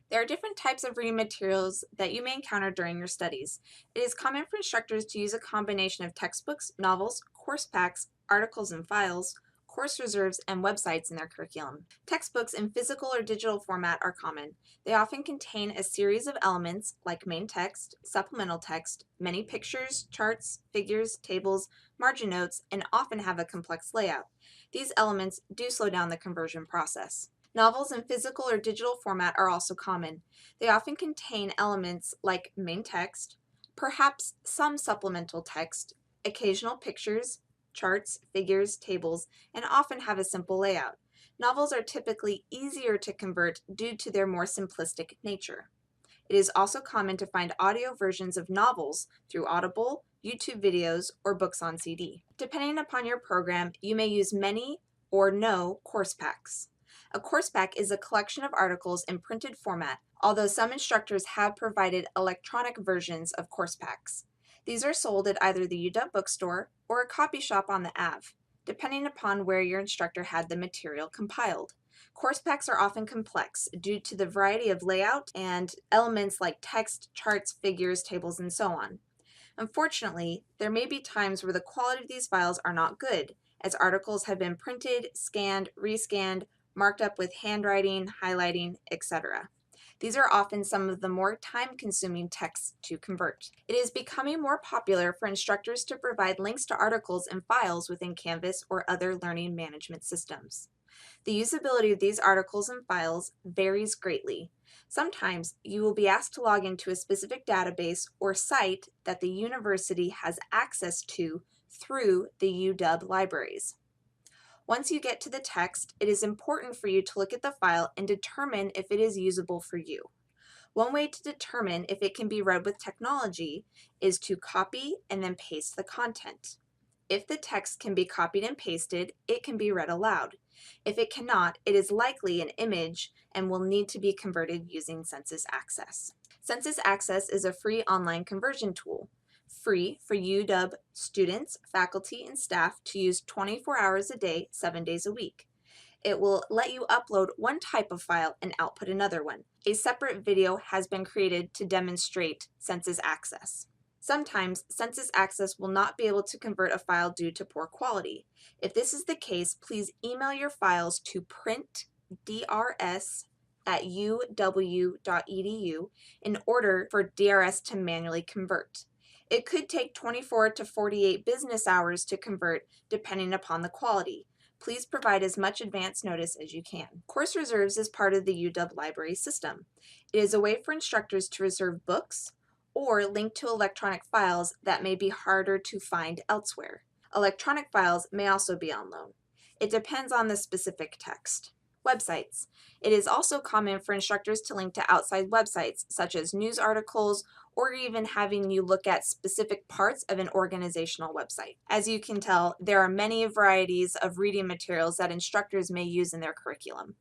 There are different types of reading materials that you may encounter during your studies. It is common for instructors to use a combination of textbooks, novels, course packs, articles and files, course reserves, and websites in their curriculum. Textbooks in physical or digital format are common. They often contain a series of elements like main text, supplemental text, many pictures, charts, figures, tables, margin notes, and often have a complex layout. These elements do slow down the conversion process. Novels in physical or digital format are also common. They often contain elements like main text, perhaps some supplemental text, occasional pictures, charts, figures, tables, and often have a simple layout. Novels are typically easier to convert due to their more simplistic nature. It is also common to find audio versions of novels through Audible, YouTube videos, or books on CD. Depending upon your program, you may use many or no course packs. A course pack is a collection of articles in printed format, although some instructors have provided electronic versions of course packs. These are sold at either the UW bookstore or a copy shop on the Ave, depending upon where your instructor had the material compiled. Course packs are often complex due to the variety of layout and elements like text, charts, figures, tables, and so on. Unfortunately, there may be times where the quality of these files are not good, as articles have been printed, scanned, rescanned, marked up with handwriting, highlighting, etc. These are often some of the more time-consuming texts to convert. It is becoming more popular for instructors to provide links to articles and files within Canvas or other learning management systems. The usability of these articles and files varies greatly. Sometimes you will be asked to log into a specific database or site that the university has access to through the UW libraries. Once you get to the text, it is important for you to look at the file and determine if it is usable for you. One way to determine if it can be read with technology is to copy and then paste the content. If the text can be copied and pasted, it can be read aloud. If it cannot, it is likely an image and will need to be converted using Census Access. Census Access is a free online conversion tool, free for UW students, faculty, and staff to use 24 hours a day, 7 days a week. It will let you upload one type of file and output another one. A separate video has been created to demonstrate Census Access. Sometimes Census Access will not be able to convert a file due to poor quality. If this is the case, please email your files to printdrs@uw.edu in order for DRS to manually convert. It could take 24 to 48 business hours to convert depending upon the quality. Please provide as much advance notice as you can. Course Reserves is part of the UW library system. It is a way for instructors to reserve books or link to electronic files that may be harder to find elsewhere. Electronic files may also be on loan. It depends on the specific text. Websites. It is also common for instructors to link to outside websites, such as news articles, or even having you look at specific parts of an organizational website. As you can tell, there are many varieties of reading materials that instructors may use in their curriculum.